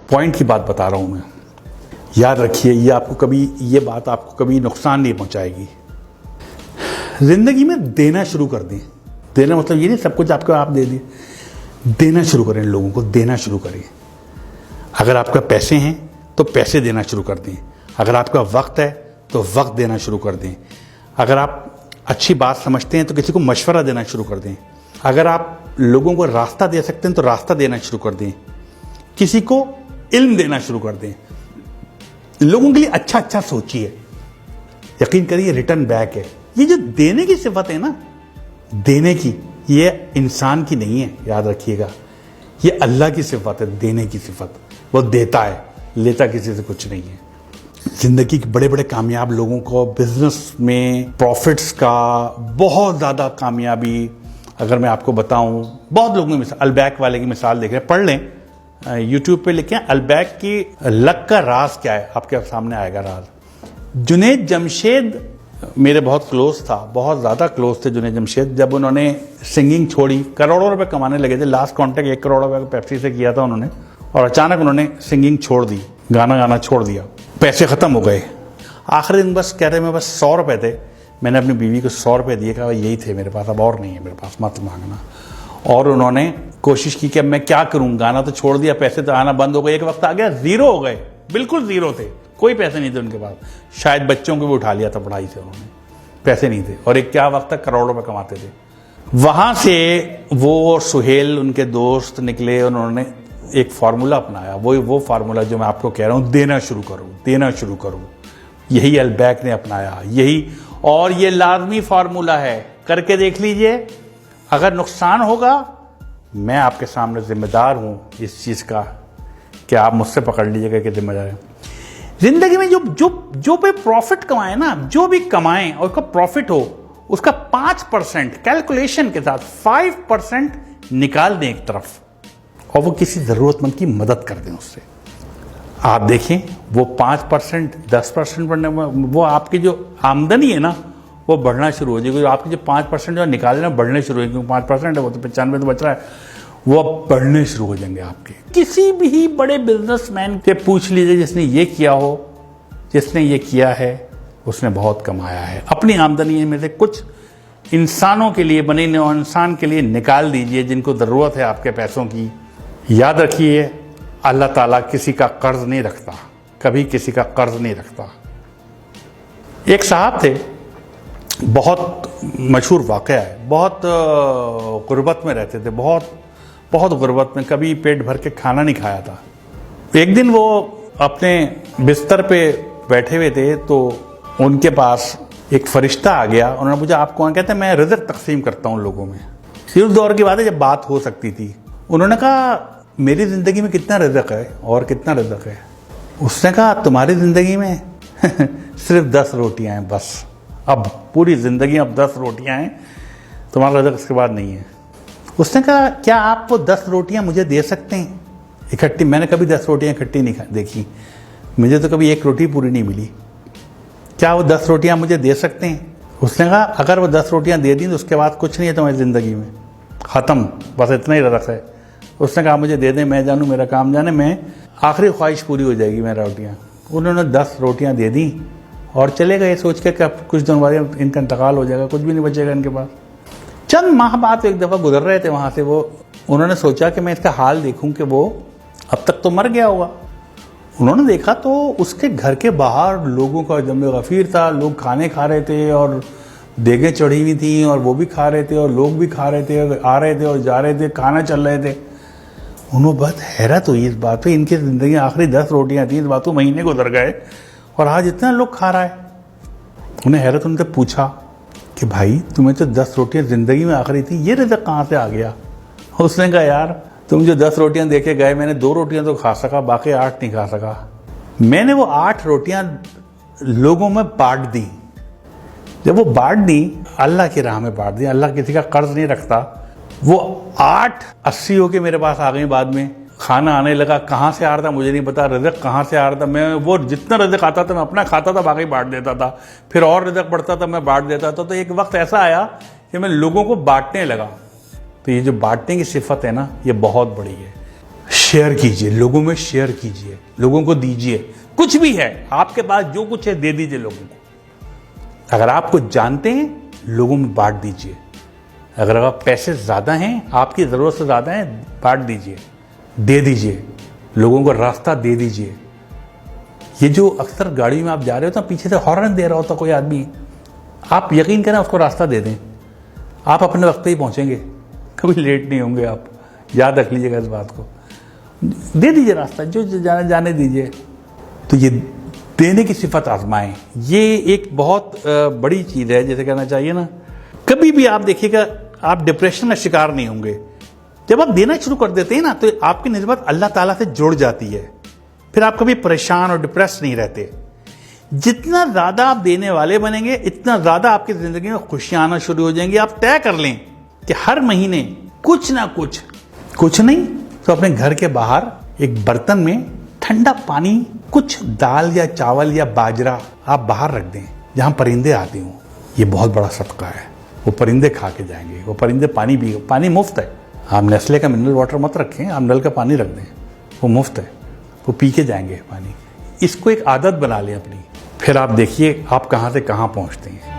Point की बात बता रहा हूं मैं। याद रखिए, ये बात आपको कभी नुकसान नहीं पहुंचाएगी। जिंदगी में देना शुरू कर दें। देना मतलब ये नहीं सब कुछ आपको आप दे दिए। देना शुरू करें, लोगों को देना शुरू करें। अगर आपका पैसे हैं तो पैसे देना शुरू कर दें। अगर आपका वक्त है तो वक्त देना शुरू कर दें। अगर आप अच्छी बात समझते हैं तो किसी को मशवरा देना शुरू कर दें। अगर आप लोगों को रास्ता दे सकते हैं तो रास्ता देना शुरू कर दें। किसी को इल्म देना शुरू कर दें। लोगों के लिए अच्छा अच्छा सोचिए। यकीन करिए रिटर्न बैक है। ये जो देने की सिफत है ना, देने की, ये इंसान की नहीं है, याद रखिएगा। ये अल्लाह की सिफत है, देने की सिफत। वो देता है, लेता किसी से कुछ नहीं है। जिंदगी के बड़े बड़े कामयाब लोगों को बिजनेस में प्रॉफिट्स का बहुत ज़्यादा कामयाबी, अगर मैं आपको बताऊं, बहुत लोगों की अलबैक वाले की मिसाल देख रहे हैं, पढ़ लें, यूट्यूब पे लिखें अलबैक की लक का राज क्या है, आपके सामने आएगा राज। जुनैद जमशेद मेरे बहुत क्लोज था, बहुत ज़्यादा क्लोज थे जुनैद जमशेद। जब उन्होंने सिंगिंग छोड़ी, करोड़ों रुपए कमाने लगे थे। लास्ट कॉन्ट्रैक्ट 1 करोड़ रुपए पेप्सी से किया था उन्होंने, और अचानक उन्होंने सिंगिंग छोड़ दी, गाना गाना छोड़ दिया। पैसे ख़त्म हो गए। आखिरी दिन बस कह रहे मैं बस 100 रुपये थे, मैंने अपनी बीवी को 100 रुपये दिए, कहा यही थे मेरे पास, अब और नहीं है मेरे पास, मत मांगना। और उन्होंने कोशिश की कि अब मैं क्या करूं, गाना तो छोड़ दिया, पैसे तो आना बंद हो गए। एक वक्त आ गया ज़ीरो हो गए, बिल्कुल ज़ीरो थे, कोई पैसे नहीं थे उनके पास। शायद बच्चों को भी उठा लिया था पढ़ाई से उन्होंने, पैसे नहीं थे। और एक क्या वक्त तक करोड़ों रुपए कमाते थे। वहाँ से वो और सुहेल उनके दोस्त निकले, उन्होंने एक फार्मूला अपनाया। वो फार्मूला जो मैं आपको कह रहा हूँ, देना शुरू करूँ, देना शुरू करूँ। यही अलबैक ने अपनाया, यही, और ये लाजमी फार्मूला है, करके देख लीजिए। अगर नुकसान होगा, मैं आपके सामने जिम्मेदार हूं इस चीज का कि आप मुझसे पकड़ लीजिएगा कि जिम्मेदार है। जिंदगी में जो पे प्रॉफिट कमाए ना, जो भी कमाएं और उसका प्रॉफिट हो, उसका 5% कैलकुलेशन के साथ 5% निकाल दें एक तरफ, और वो किसी जरूरतमंद की मदद कर दें उससे। आप देखें वो 5%, 10% बढ़ने में, वो आपकी जो आमदनी है ना, वो बढ़ना शुरू हो जाएगी। आपके जो 5% जो निकाले ना, बढ़ने शुरू हो, क्योंकि 5% है, वो तो 95 तो बच रहा है, वो अब बढ़ने शुरू हो जाएंगे आपके। किसी भी बड़े बिजनेसमैन से पूछ लीजिए जिसने ये किया हो, जिसने ये किया है, उसने बहुत कमाया है। अपनी आमदनी में से कुछ इंसानों के लिए, बने इंसान के लिए निकाल दीजिए जिनको ज़रूरत है आपके पैसों की। याद रखिए, अल्लाह ताला किसी का कर्ज नहीं रखता, कभी किसी का कर्ज नहीं रखता। एक साहब थे, बहुत मशहूर वाक़या है, बहुत गुर्बत में रहते थे, बहुत गुर्बत में, कभी पेट भर के खाना नहीं खाया था। एक दिन वो अपने बिस्तर पे बैठे हुए थे, तो उनके पास एक फरिश्ता आ गया। उन्होंने पूछा आप कौन? कहते हैं मैं रिज़्क़ तकसीम करता हूँ लोगों में। उस दौर की बात है जब बात हो सकती थी। उन्होंने कहा मेरी ज़िंदगी में कितना रिज़्क़ है और कितना रिज़्क़ है? उसने कहा तुम्हारी ज़िंदगी में सिर्फ 10 रोटियाँ हैं बस। अब पूरी ज़िंदगी अब 10 रोटियाँ हैं, तुम्हारा रिज़्क़ इसके बाद नहीं है। उसने कहा क्या आप वो 10 रोटियाँ मुझे दे सकते हैं इकट्ठी? मैंने कभी 10 रोटियाँ इकट्ठी नहीं देखी, मुझे तो कभी 1 रोटी पूरी नहीं मिली। क्या वो 10 रोटियाँ मुझे दे सकते हैं? उसने कहा अगर वो 10 रोटियाँ दे दी तो उसके बाद कुछ नहीं है तुम्हारी ज़िंदगी में, ख़त्म, बस इतना ही रिज़्क़ है। उसने कहा मुझे दे दें, मैं जानूँ मेरा काम जाने, मैं आखिरी ख्वाहिश पूरी हो जाएगी मेरा रोटियाँ। उन्होंने 10 रोटियाँ दे दी और चले गए सोच के कि कुछ दिन बाद इनका इंतकाल हो जाएगा, कुछ भी नहीं बचेगा इनके पास। चंद माह बाद एक दफ़ा गुजर रहे थे वहाँ से, वो उन्होंने सोचा कि मैं इसका हाल देखूँ कि वो अब तक तो मर गया होगा। उन्होंने देखा तो उसके घर के बाहर लोगों का जमे गफ़ीर था, लोग खाने खा रहे थे और देगें चढ़ी हुई थी और वो भी खा रहे थे और लोग भी खा रहे थे, आ रहे थे और जा रहे थे, खाना चल रहे थे। उन्होंने बहुत हैरत हुई इस बात पे, इनकी ज़िंदगी में आखिरी 10 रोटियाँ थी, इस बात को महीने गुजर गए और आज इतना लोग खा रहा है। उन्हें हैरत, उनसे पूछा कि भाई तुम्हें तो 10 रोटियाँ ज़िंदगी में आखिरी थी, ये रिज़्क़ कहाँ से आ गया? उसने कहा यार तुम जो 10 रोटियाँ देके गए, मैंने 2 रोटियाँ तो खा सका, बाकी 8 नहीं खा सका। मैंने वो 8 रोटियाँ लोगों में बांट दी। जब वो बांट दी, अल्लाह की राह में बांट दी, अल्लाह किसी का कर्ज नहीं रखता। वो 8 80 होके मेरे पास आ गई। बाद में खाना आने लगा, कहाँ से आ रहा था मुझे नहीं पता, रिज़्क़ कहाँ से आ रहा था। मैं वो जितना रिज़्क़ आता था मैं अपना खाता था, बाकी बांट देता था। फिर और रिज़्क़ बढ़ता था, मैं बांट देता था। तो एक वक्त ऐसा आया कि मैं लोगों को बांटने लगा। तो ये जो बांटने की सिफत है ना, ये बहुत बड़ी है। शेयर कीजिए, लोगों में शेयर कीजिए, लोगों को दीजिए। कुछ भी है आपके पास, जो कुछ है दे दीजिए लोगों को। अगर आप कुछ जानते हैं, लोगों में बांट दीजिए। अगर आप पैसे ज्यादा हैं, आपकी जरूरत से ज्यादा है, बांट दीजिए, दे दीजिए, लोगों को रास्ता दे दीजिए। ये जो अक्सर गाड़ी में आप जा रहे हो तो पीछे से हॉर्न दे रहा होता कोई आदमी, आप यकीन करें उसको रास्ता दे दें, आप अपने वक्त पे ही पहुंचेंगे, कभी लेट नहीं होंगे आप। याद रख लीजिएगा इस बात को। दे दीजिए रास्ता, जो जाने दीजिए। तो ये देने की सिफत आजमाएं, ये एक बहुत बड़ी चीज है, जैसे कहना चाहिए ना। कभी भी आप देखिएगा, आप डिप्रेशन का शिकार नहीं होंगे। जब आप देना शुरू कर देते हैं ना, तो आपकी निस्बत अल्लाह ताला से जुड़ जाती है। फिर आप कभी परेशान और डिप्रेस नहीं रहते। जितना ज्यादा आप देने वाले बनेंगे, इतना ज्यादा आपकी जिंदगी में खुशियां आना शुरू हो जाएंगी। आप तय कर लें कि हर महीने कुछ ना कुछ नहीं तो अपने घर के बाहर एक बर्तन में ठंडा पानी, कुछ दाल या चावल या बाजरा आप बाहर रख दें, जहां परिंदे आते हों। ये बहुत बड़ा सदका है। वो परिंदे खा के जाएंगे, वो परिंदे पानी पी, पानी मुफ्त है। आप नेस्ले का मिनरल वाटर मत रखें, आप नल का पानी रख दें, वो मुफ्त है, वो पी के जाएंगे पानी। इसको एक आदत बना लें अपनी, फिर आप देखिए आप कहां से कहां पहुंचते हैं।